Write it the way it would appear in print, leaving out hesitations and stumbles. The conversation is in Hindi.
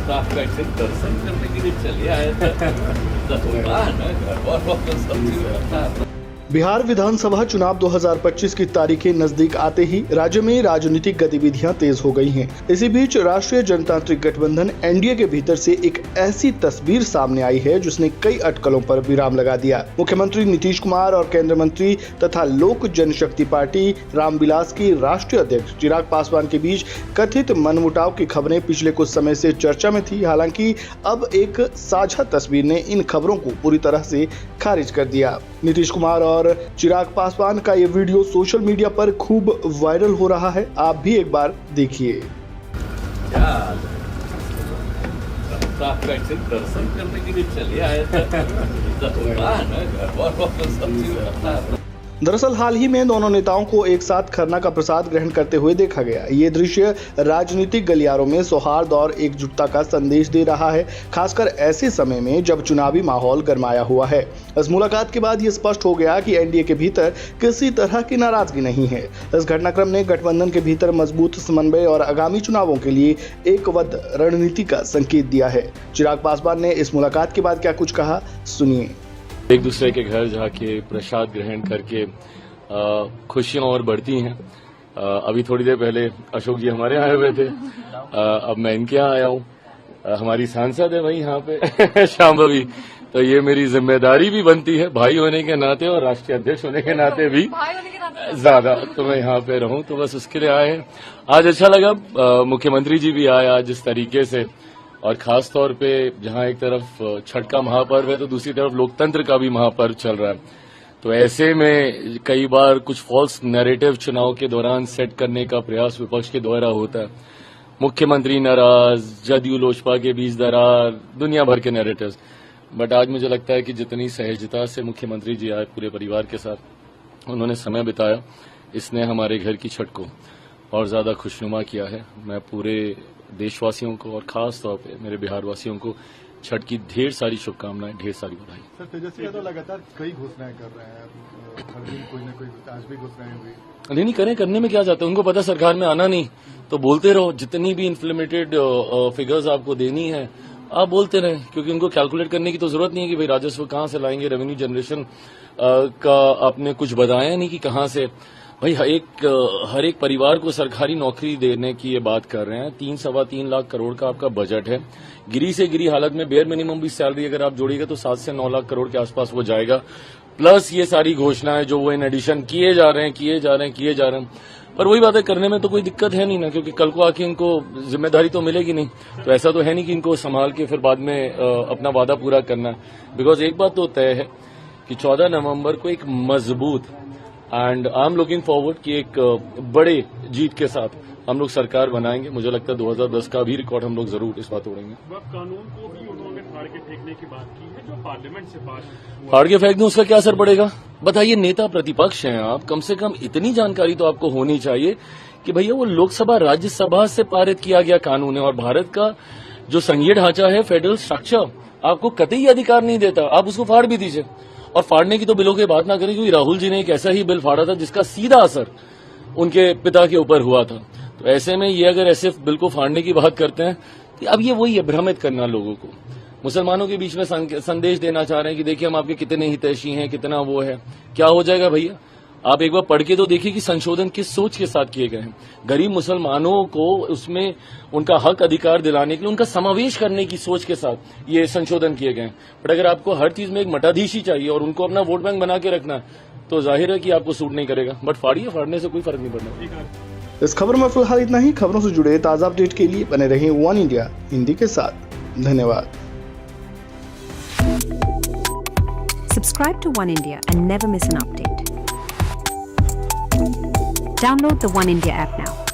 आपका ऐसे दर्शन करने के लिए चले आए थे तो होगा ना, घर और वापस सब चीज होता है। बिहार विधानसभा चुनाव 2025 की तारीखें नजदीक आते ही राज्य में राजनीतिक गतिविधियां तेज हो गई हैं। इसी बीच राष्ट्रीय जनतांत्रिक गठबंधन एनडीए के भीतर से एक ऐसी तस्वीर सामने आई है जिसने कई अटकलों पर विराम लगा दिया। मुख्यमंत्री नीतीश कुमार और केंद्रीय मंत्री तथा लोक जनशक्ति पार्टी रामविलास की राष्ट्रीय अध्यक्ष चिराग पासवान के बीच कथित मनमुटाव की खबरें पिछले कुछ समय से चर्चा में थी। हालांकि अब एक साझा तस्वीर ने इन खबरों को पूरी तरह से खारिज कर दिया। नीतीश कुमार और चिराग पासवान का ये वीडियो सोशल मीडिया पर खूब वायरल हो रहा है। आप भी एक बार देखिए। दर्शन करने के लिए चले आए थे तो होगा ना, घर और वापस सब चीज होता है। दरअसल हाल ही में दोनों नेताओं को एक साथ खरना का प्रसाद ग्रहण करते हुए देखा गया। ये दृश्य राजनीतिक गलियारों में सौहार्द और एकजुटता का संदेश दे रहा है, खासकर ऐसे समय में जब चुनावी माहौल गरमाया हुआ है। इस मुलाकात के बाद ये स्पष्ट हो गया कि एनडीए के भीतर किसी तरह की नाराजगी नहीं है। इस घटनाक्रम ने गठबंधन के भीतर मजबूत समन्वय और आगामी चुनावों के लिए एकबद्ध रणनीति का संकेत दिया है। चिराग पासवान ने इस मुलाकात के बाद क्या कुछ कहा, सुनिए। एक दूसरे के घर जाके प्रसाद ग्रहण करके खुशियां और बढ़ती हैं। अभी थोड़ी देर पहले अशोक जी हमारे आए हुए थे, अब मैं इनके यहाँ आया हूँ। हमारी सांसद है वही यहाँ पे शांभवी, तो ये मेरी जिम्मेदारी भी बनती है भाई होने के नाते और राष्ट्रीय अध्यक्ष होने के नाते भी ज्यादा तो मैं यहाँ पे रहूं, तो बस उसके लिए आए हैं। आज अच्छा लगा, मुख्यमंत्री जी भी आए आज जिस तरीके से, और खास तौर पे जहां एक तरफ छठ का महापर्व है तो दूसरी तरफ लोकतंत्र का भी महापर्व चल रहा है। तो ऐसे में कई बार कुछ फॉल्स नैरेटिव चुनाव के दौरान सेट करने का प्रयास विपक्ष के द्वारा होता है। मुख्यमंत्री नाराज, जदयू लोजपा के बीच दरार, दुनिया भर के नैरेटिव्स। बट आज मुझे लगता है कि जितनी सहजता से मुख्यमंत्री जी आए पूरे परिवार के साथ, उन्होंने समय बिताया, इसने हमारे घर की छठ को और ज्यादा खुशनुमा किया है। मैं पूरे देशवासियों को और खास तौर पे मेरे बिहार वासियों को छठ की ढेर सारी शुभकामनाएं, ढेर सारी बधाई। सर, तेजस्वी यादव लगातार कई घोषणाएं कर रहे हैं, हर दिन कोई न कोई, आज भी घोषणाएं हुई। नहीं करें, करने में क्या जाता है, उनको पता सरकार में आना नहीं, तो बोलते रहो। जितनी भी इन्फ्लेमेटेड फिगर्स आपको देनी है आप बोलते रहें, क्योंकि उनको कैलकुलेट करने की तो जरूरत नहीं है कि भाई राजस्व कहां से लाएंगे, रेवेन्यू जनरेशन का आपने कुछ बताया नहीं कि कहां से। भाई हर एक परिवार को सरकारी नौकरी देने की ये बात कर रहे हैं। 3-3.25 लाख करोड़ का आपका बजट है। गिरी से गिरी हालत में बेयर मिनिमम भी सैलरी अगर आप जोड़िएगा तो 7 से 9 लाख करोड़ के आसपास वो जाएगा। प्लस ये सारी घोषणाएं जो वो इन एडिशन किए जा रहे हैं। पर वही बात है, करने में तो कोई दिक्कत है नहीं ना, क्योंकि कल को आके इनको जिम्मेदारी तो मिलेगी नहीं। तो ऐसा तो है नहीं कि इनको संभाल के फिर बाद में अपना वादा पूरा करना है। बिकॉज एक बात तो तय है कि 14 नवंबर को एक मजबूत and I am looking forward कि एक बड़े जीत के साथ हम लोग सरकार बनाएंगे। मुझे लगता है 2010 का भी रिकॉर्ड हम लोग जरूर इस बार तोड़ेंगे। कानून को भी उन्होंने फाड़ के फेंकने की बात की है, जो पार्लियामेंट से पास फाड़ के फेंक दूं, उसका क्या असर पड़ेगा? बताइए, नेता प्रतिपक्ष हैं आप, कम से कम इतनी जानकारी तो आपको होनी चाहिए कि भैया वो लोकसभा राज्यसभा से पारित किया गया कानून है, और भारत का जो संघीय ढांचा है, फेडरल स्ट्रक्चर, आपको कतई अधिकार नहीं देता। आप उसको फाड़ भी दीजिए। और फाड़ने की तो बिलों की बात ना करें, क्योंकि राहुल जी ने एक ऐसा ही बिल फाड़ा था जिसका सीधा असर उनके पिता के ऊपर हुआ था। तो ऐसे में ये अगर ऐसे बिल को फाड़ने की बात करते हैं, तो अब ये वही है, भ्रमित करना लोगों को, मुसलमानों के बीच में संदेश देना चाह रहे हैं कि देखिए हम आपके कितने हितैषी हैं, कितना वो है। क्या हो जाएगा भैया? आप एक बार पढ़ के तो देखिए कि संशोधन किस सोच के साथ किए गए हैं। गरीब मुसलमानों को उसमें उनका हक अधिकार दिलाने के लिए उनका समावेश करने की सोच के साथ ये संशोधन किए गए हैं। बट अगर आपको हर चीज में एक मठाधीश ही चाहिए और उनको अपना वोट बैंक बना के रखना है, तो जाहिर है कि आपको सूट नहीं करेगा। बट फाड़ने से कोई फर्क नहीं पड़ना। इस खबर में फिलहाल इतना ही। खबरों से जुड़े ताजा अपडेट के लिए बने रहें वन इंडिया हिंदी के साथ। धन्यवाद। Subscribe to One India and never miss an update. Download the One India app now.